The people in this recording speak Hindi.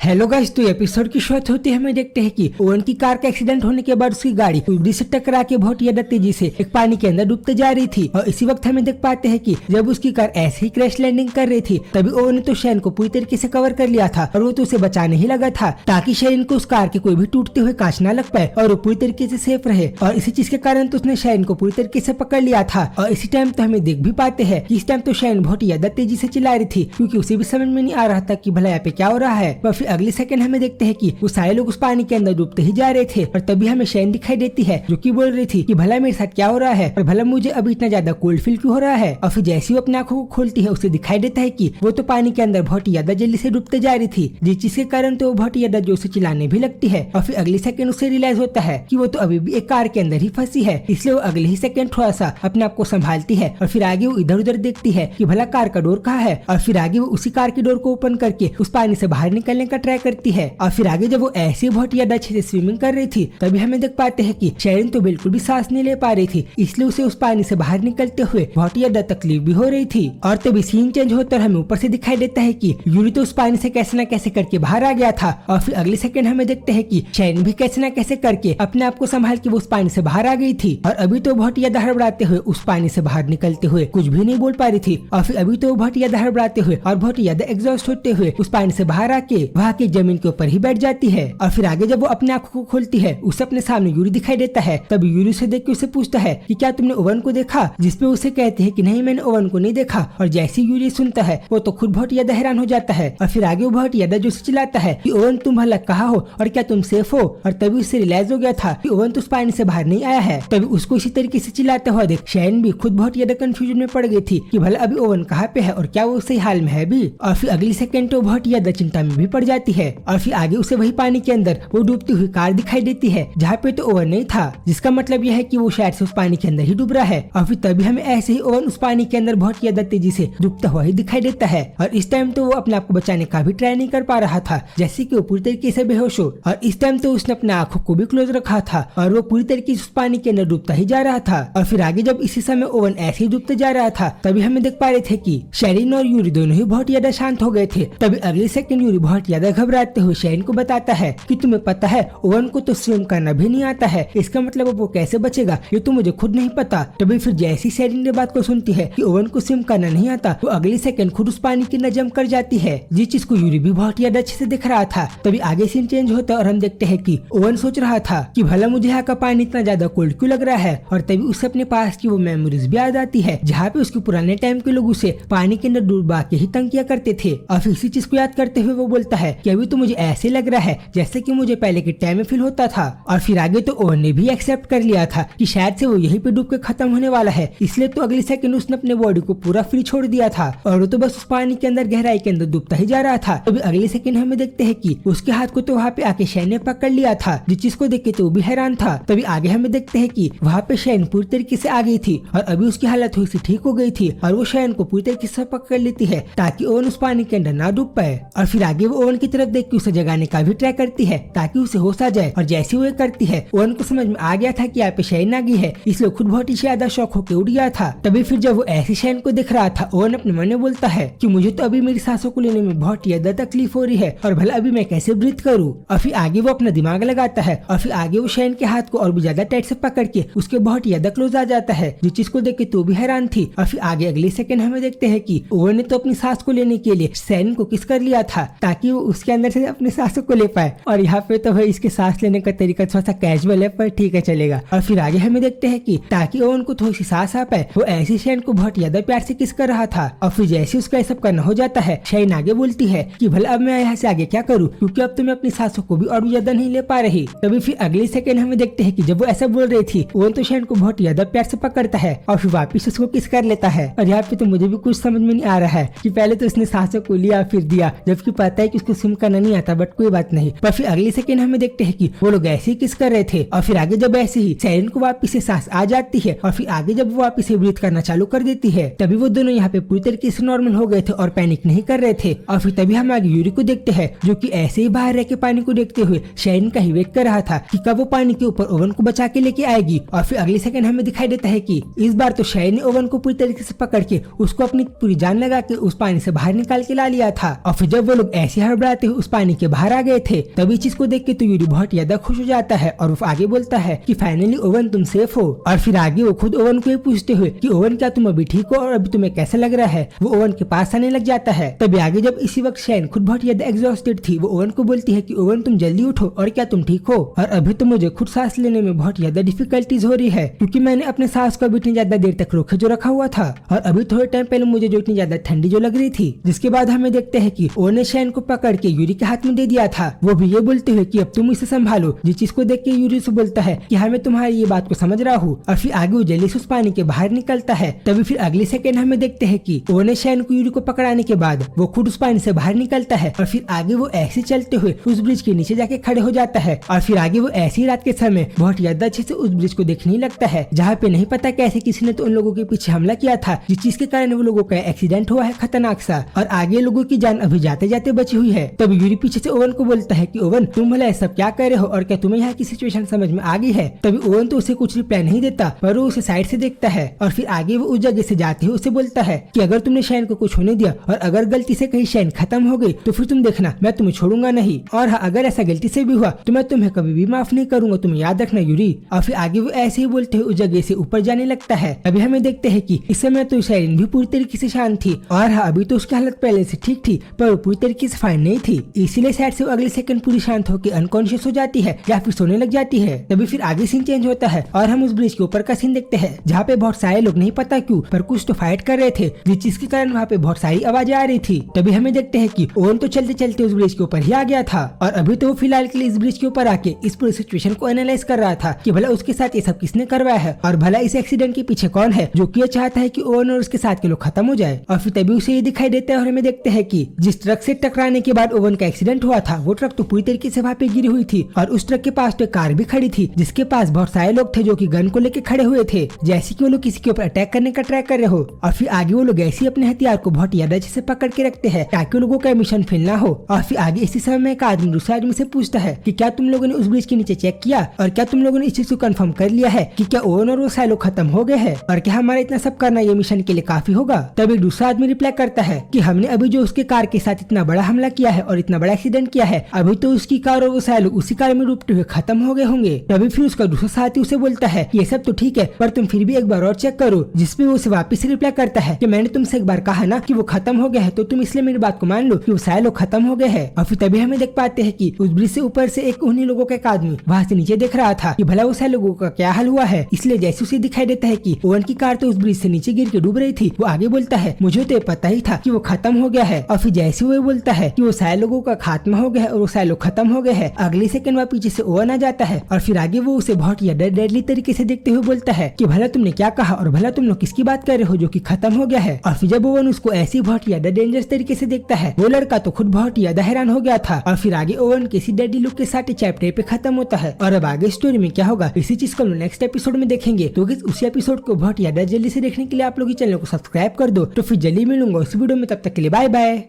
हेलो गाइस, तो एपिसोड की शुरुआत होती है हमें देखते हैं कि ओवन की कार का एक्सीडेंट होने के बाद उसकी गाड़ी उड़ी से टकरा के बहुत ज्यादा तेजी से एक पानी के अंदर डूबते जा रही थी। और इसी वक्त हमें देख पाते हैं कि जब उसकी कार ऐसे ही क्रैश लैंडिंग कर रही थी तभी ओवन ने तो शैन को पूरी तरीके से कवर कर लिया था और वो तो उसे बचाने ही लगा था ताकि शैन को उस कार के कोई भी टूटते हुए कांच ना लग पाए और वो पूरी तरीके से सेफ रहे। और इसी चीज के कारण तो उसने शैन को पूरी तरीके से पकड़ लिया था। और इसी टाइम तो हमें देख भी पाते हैं कि इस टाइम तो शैन बहुत ज्यादा तेजी से चिल्ला रही थी क्योंकि उसे भी समझ में नहीं आ रहा था कि भला यहाँ पे क्या हो रहा है। और फिर अगले सेकंड हमें देखते हैं कि वो सारे लोग उस पानी के अंदर डूबते ही जा रहे थे और तभी हमें शैन दिखाई देती है जो कि बोल रही थी कि भला मेरे साथ क्या हो रहा है और भला मुझे अभी इतना ज्यादा कोल्ड फील क्यों हो रहा है। और फिर जैसे वो अपनी आंखों को खोलती है उसे दिखाई देता है कि वो तो पानी के अंदर बहुत ज्यादा जल्दी से डूबते जा रही थी जिस चीज के कारण तो वो बहुत ज्यादा जोर से चिल्लाने भी लगती है। और फिर अगले सेकंड उसे रियलाइज होता है कि वो तो अभी भी एक कार के अंदर ही फंसी है, इसलिए वो अगले ही सेकंड थोड़ा सा अपने आप को संभालती है और फिर आगे वो इधर उधर देखती है कि भला कार का डोर कहाँ है। और फिर आगे वो उसी कार की डोर को ओपन करके उस पानी से बाहर निकलने का ट्राई करती है। और फिर आगे जब वो ऐसे बहुत ज्यादा अच्छे से स्विमिंग कर रही थी तभी हमें देख पाते हैं कि शेरिन तो बिल्कुल भी सांस नहीं ले पा रही थी, इसलिए उसे उस पानी से बाहर निकलते हुए बहुत ज्यादा तकलीफ भी हो रही थी। और तभी सीन चेंज होता है, हमें ऊपर से दिखाई देता है कि यूरी तो उस पानी से कैसे न कैसे करके बाहर आ गया था। और फिर अगले सेकंड हमें देखते हैं कि शेरिन भी कैसे न कैसे करके अपने आप को संभाल के वो उस पानी से बाहर आ गई थी। और अभी तो बहुत ज्यादा हड़बड़ाते हुए उस पानी से बाहर निकलते हुए कुछ भी नहीं बोल पा रही थी। और फिर अभी तो बहुत ज्यादा हड़बड़ाते हुए और बहुत ज्यादा एग्जॉस्ट होते हुए उस पानी से बाहर आके वहाँ की जमीन के ऊपर ही बैठ जाती है। और फिर आगे जब वो अपने आंखों को खोलती है उसे अपने सामने यूरी दिखाई देता है। तब यूरी से देख के उसे पूछता है कि क्या तुमने ओवन को देखा, जिसपे उसे कहते हैं कि नहीं मैंने ओवन को नहीं देखा। और जैसे यूरी सुनता है वो तो खुद बहुत ज्यादा हैरान हो जाता है और फिर आगे वो बहुत ज्यादा जोर से चिल्लाता है कि ओवन तुम भला कहाँ हो और क्या तुम सेफ हो। और तभी उससे रियलाइज हो गया था कि ओवन तो उस पानी से बाहर नहीं आया है। तभी उसको इसी तरीके से चिल्लाता हुआ देख शैन भी खुद बहुत ज्यादा कंफ्यूजन में पड़ गई थी कि भला अभी ओवन कहाँ पे है और क्या वो सही हाल में है भी। और फिर अगली सेकंड तो बहुत ज्यादा चिंता में भी पड़ जाती है। और फिर आगे उसे वही पानी के अंदर वो डूबती हुई कार दिखाई देती है जहाँ पे तो ओवन नहीं था, जिसका मतलब यह है कि वो शायद से उस पानी के अंदर ही डूब रहा है। और फिर तभी हमें ऐसे ही ओवन उस पानी के अंदर बहुत ज्यादा तेजी से डूबता हुआ ही दिखाई देता है। और इस टाइम तो वो अपने आप को बचाने का भी ट्राई नहीं कर पा रहा था, जैसे कि वो पूरी तरीके से बेहोश हो। और इस टाइम तो उसने अपने आंखों को भी क्लोज रखा था और वो पूरी तरीके से उस पानी के अंदर डूबता ही जा रहा था। और फिर आगे जब इसी समय ओवन ऐसे ही डूबते जा रहा था तभी हमें देख पा रहे थे कि शेरिन और यूरी दोनों ही बहुत ज्यादा शांत हो गए थे। तभी अगले सेकंड यूरी बहुत ज्यादा घबराते हुए शेरिन को बताता है कि तुम्हें पता है ओवन को तो स्विम करना भी नहीं आता है, इसका मतलब वो कैसे बचेगा ये तो मुझे खुद नहीं पता। तभी फिर जैसी शेरिन ने बात को सुनती है कि ओवन को स्विम करना नहीं आता तो अगले सेकंड खुद उस पानी के अंदर जंप कर जाती है, जिस चीज को यूरी भी बहुत ज्यादा अच्छे से दिख रहा था। तभी आगे सीन चेंज होता है और हम देखते हैं कि ओवन सोच रहा था कि भला मुझे यहाँ का पानी इतना ज्यादा कोल्ड क्यों लग रहा है। और तभी उसे अपने पास की वो मेमोरीज भी याद आती है जहाँ पे उसके पुराने टाइम के लोग उसे पानी के अंदर डूबा के ही तंग किया करते थे। और फिर इसी चीज को याद करते हुए वो बोलता है कि अभी तो मुझे ऐसे लग रहा है जैसे कि मुझे पहले के टाइम में फील होता था। और फिर आगे तो ओवन ने भी एक्सेप्ट कर लिया था कि शायद से वो यहीं पे डूब के खत्म होने वाला है, इसलिए तो अगले सेकंड उसने अपने बॉडी को पूरा फ्री छोड़ दिया था और वो तो बस उस पानी के अंदर गहराई के अंदर डूबता ही जा रहा था। तभी अगले सेकंड हमें देखते हैं कि उसके हाथ को तो वहाँ पे आके शैन ने पकड़ लिया था, जिस चीज को देख के तो वो भी हैरान था। तभी आगे हमें देखते हैं कि वहाँ पे शैन पूरी तरीके से आ गई थी और अभी उसकी हालत थोड़ी सी ठीक हो गई थी और वो शैन को पूरी तरीके से पकड़ लेती है ताकि ओवन उस पानी के अंदर ना डूब पाए। और फिर आगे वो ओवन की तरफ देख के उसे जगाने का भी ट्राई करती है ताकि उसे होश आ जाए। और जैसे वो करती है ओवन को समझ में आ गया था कि यहाँ पे शैन आ गई है, इसलिए खुद बहुत ही ज्यादा शौक होकर उड़ गया था। तभी फिर जब वो ऐसी शैन को दिख रहा था ओवन अपने मन में बोलता है कि मुझे तो अभी मेरी सांसों को लेने में बहुत ज्यादा तकलीफ हो रही है और भला अभी मैं कैसे ब्रीथ करूँ। और फिर आगे वो अपना दिमाग लगाता है और फिर आगे वो शैन के हाथ को और भी ज्यादा टाइट से पकड़ के उसके बहुत ज्यादा क्लोज आ जाता है, जिस चीज को देख के तो भी हैरान थी। और फिर आगे अगले सेकंड हमें देखते हैं कि ओवन ने तो अपनी सांस को लेने के लिए शैन को किस कर लिया था ताकि वो उसके अंदर से अपनी सांसों को ले पाए। और यहाँ पे तो भाई इसके सांस लेने का तरीका थोड़ा सा कैजुअल है पर ठीक है चलेगा। और फिर आगे हमें देखते हैं कि ताकि ओवन को थोड़ी सी सांस आ पाए वो ऐसी शैन को बहुत ज्यादा प्यार से किस कर रहा था। और फिर जैसे उसका सब करना हो जाता है शैन आगे बोलती है कि भला अब मैं यहाँ से आगे क्या करूँ, क्योंकि अब तो मैं अपनी सांसों को भी और भी ज्यादा नहीं ले पा रही। तभी फिर अगले सेकंड हमें देखते हैं कि जब वो ऐसा बोल रही थी ओवन तो शैन को बहुत ज्यादा प्यार से पकड़ता है और फिर वापिस उसको किस कर लेता है। और यहाँ पे तो मुझे भी कुछ समझ में नहीं आ रहा है कि पहले तो उसने सांसों को लिया फिर दिया, जबकि पता है कि उसको स्विम करना नहीं आता, बट कोई बात नहीं। पर फिर अगले सेकंड हमें देखते हैं कि वो लोग ऐसे ही किस कर रहे थे। और फिर आगे जब ऐसे ही शेरिन को वापिस से सांस आ जाती है और फिर आगे जब वो वापिस से ब्रीथ करना चालू कर देती है तभी वो दोनों यहाँ पे पूरी तरीके से नॉर्मल हो गए थे और पैनिक नहीं कर रहे थे। और फिर तभी हम आगे यूरी को देखते हैं जो कि ऐसे ही बाहर रह के पानी को देखते हुए शेरिन का ही वेट कर रहा था कि कब वो पानी के ऊपर ओवन को बचा के लेके आएगी। और फिर अगले सेकंड हमें दिखाई देता है कि इस बार तो शेरिन ने ओवन को पूरी तरीके से पकड़ के उसको अपनी पूरी जान लगा के उस पानी से बाहर निकाल के ला लिया था। और फिर जब वो लोग ऐसे हड़बड़ाते चलाते हुए उस पानी के बाहर आ गए थे। तभी चीज को देख के तो यूरी बहुत ज्यादा खुश हो जाता है और वो आगे बोलता है कि फाइनली ओवन तुम सेफ हो। और फिर आगे वो खुद ओवन को ये पूछते हुए कि ओवन क्या तुम अभी ठीक हो और अभी तुम्हें कैसा लग रहा है, वो ओवन के पास आने लग जाता है। तभी आगे जब इसी वक्त शैन खुद बहुत ज्यादा एग्जॉस्टेड थी, वो ओवन को बोलती है कि ओवन तुम जल्दी उठो और क्या तुम ठीक हो, और अभी तो मुझे खुद सांस लेने में बहुत ज्यादा डिफिकल्टीज हो रही है क्योंकि मैंने अपने सांस को अभी इतनी ज्यादा देर तक रोके जो रखा हुआ था और अभी थोड़े टाइम पहले मुझे जो इतनी ज्यादा ठंडी जो लग रही थी। जिसके बाद हमें देखते हैं कि ओवन ने शैन को पकड़ के यूरी के हाथ में दे दिया था, वो भी ये बोलते हुए कि अब तुम इसे संभालो। जिस चीज को देख के यूरी से बोलता है कि हाँ मैं तुम्हारी ये बात को समझ रहा हूँ, और फिर आगे वो जल्दी से उस पानी के बाहर निकलता है। तभी फिर अगले सेकंड हमें देखते हैं कि ओवन ने शैन को यूरी को पकड़ाने के बाद वो खुद उस पानी से बाहर निकलता है और फिर आगे वो ऐसे चलते हुए उस ब्रिज के नीचे जाके खड़े हो जाता है। और फिर आगे वो ऐसी रात के समय बहुत ज्यादा अच्छे से उस ब्रिज को देखने लगता है जहाँ पे नहीं पता कैसे किसी ने तो उन लोगों के पीछे हमला किया था, जिस चीज के कारण वो लोगों का एक्सीडेंट हुआ है खतरनाक सा, और आगे लोगों की जान अभी जाते जाते बची हुई है। तब यूरी पीछे से ओवन को बोलता है कि ओवन तुम भला सब क्या कर रहे हो और क्या तुम्हें यहाँ की सिचुएशन समझ में आ गई है। तभी ओवन तो उसे कुछ रिप्लाई नहीं देता पर वो उसे साइड से देखता है और फिर आगे वो उस जगह से जाते हुए उसे बोलता है कि अगर तुमने शैन को कुछ होने दिया और अगर गलती से कहीं शैन खत्म हो गई तो फिर तुम देखना मैं तुम्हें छोड़ूंगा नहीं, और हाँ अगर ऐसा गलती से भी हुआ तो मैं तुम्हें कभी भी माफ नहीं करूंगा, तुम्हें याद रखना यूरी। और फिर आगे वो ऐसे ही बोलते हुए उस जगह से ऊपर जाने लगता है। अभी हमें देखते हैं कि इस समय तो शैरिन भी पूरी तरीके से शांत थी और हाँ अभी तो उसकी हालत पहले से ठीक थी पर वो पूरी तरीके से फाइन नहीं थी, इसीलिए शायद से वो अगले सेकंड पूरी शांत होकर अनकॉन्शियस हो जाती है या फिर सोने लग जाती है। तभी फिर आगे सीन चेंज होता है और हम उस ब्रिज के ऊपर का सीन देखते हैं जहाँ पे बहुत सारे लोग नहीं पता क्यों पर कुछ तो फाइट कर रहे थे, जिस चीज के कारण वहाँ पे बहुत सारी आवाजें आ रही थी। तभी हमें देखते हैं कि ओवन तो चलते चलते उस ब्रिज के ऊपर ही आ गया था और अभी तो वो फिलहाल के लिए इस ब्रिज के ऊपर आके इस पूरी सिचुएशन को एनालाइज कर रहा था कि भला उसके साथ ये सब किसने करवाया है और भला इस एक्सीडेंट के पीछे कौन है जो कि ये चाहता है कि ओवन और उसके साथ के लोग खत्म हो जाए। और फिर तभी उसे ये दिखाई देता है और हमें देखते हैं कि जिस ट्रक से टकराने के बाद ओवन का एक्सीडेंट हुआ था वो ट्रक तो पूरी तरीके से वहाँ पे गिरी हुई थी और उस ट्रक के पास तो कार भी खड़ी थी जिसके पास बहुत सारे लोग थे जो कि गन को लेके खड़े हुए थे जैसे कि वो लोग किसी के ऊपर अटैक करने का ट्राई कर रहे हो। और फिर आगे वो लोग ऐसे अपने हथियार को बहुत ज्यादा अच्छे से पकड़ के रखते हैं ताकि लोगों का मिशन फेल ना हो। और फिर आगे इसी समय में एक आदमी दूसरे आदमी से पूछता है कि क्या तुम लोगों ने उस ब्रिज के नीचे चेक किया और क्या तुम लोगों ने इस चीज को कंफर्म कर लिया है कि क्या ओवन और वो सारे लोग खत्म हो गए हैं और क्या हमारा इतना सब करना ये मिशन के लिए काफी होगा। तभी दूसरा आदमी रिप्लाई करता है कि हमने अभी जो उसके कार के साथ इतना बड़ा हमला किया है और इतना बड़ा एक्सीडेंट किया है अभी तो उसकी कार और वो सारे लोग उसी कार में डूबते हुए खत्म हो गए होंगे। तभी फिर उसका दूसरा साथी उसे बोलता है ये सब तो ठीक है पर तुम फिर भी एक बार और चेक करो, जिसपे वो उसे वापस रिप्लाई करता है कि मैंने तुमसे एक बार कहा ना कि वो खत्म हो गया है तो तुम इसलिए मेरी बात को मान लो कि वो सारे लोग खत्म हो गए हैं। और फिर तभी हमें देख पाते हैं कि उस ब्रिज से ऊपर से एक उन्हीं लोगों का एक आदमी वहाँ से नीचे देख रहा था कि भला वो सारे लोगों का क्या हाल हुआ है, इसलिए जैसे उसे दिखाई देता है कि ओवन की कार तो उस ब्रिज से नीचे गिर के डूब रही थी, वो आगे बोलता है मुझे तो पता ही था कि वो खत्म हो गया है। और फिर जैसे वो बोलता है कि वो सारे लोगों का खात्मा हो गया है और वो सारे लोग खत्म हो गए हैं, अगले सेकंड वह पीछे से ओवन आ जाता है और फिर आगे वो उसे बहुत ज्यादा डेडली तरीके से देखते हुए बोलता है कि भला तुमने क्या कहा और भला तुम लोग किसकी बात कर रहे हो जो कि खत्म हो गया है। और फिर जब ओवन उसको ऐसी बहुत ज्यादा डेंजरस तरीके से देखता है वो लड़का तो खुद बहुत ज्यादा हैरान हो गया था। और फिर आगे ओवन किसी डेडली लुक के साथ चैप्टर पे खत्म होता है और अब आगे स्टोरी में क्या होगा इसी चीज को नेक्स्ट एपिसोड में देखेंगे। तो उसी एपिसोड को बहुत ज्यादा जल्दी से देखने के लिए आप लोग चैनल को सब्सक्राइब कर दो। तो फिर जल्दी मिलूंगा उस वीडियो में, तब तक के लिए बाय बाय।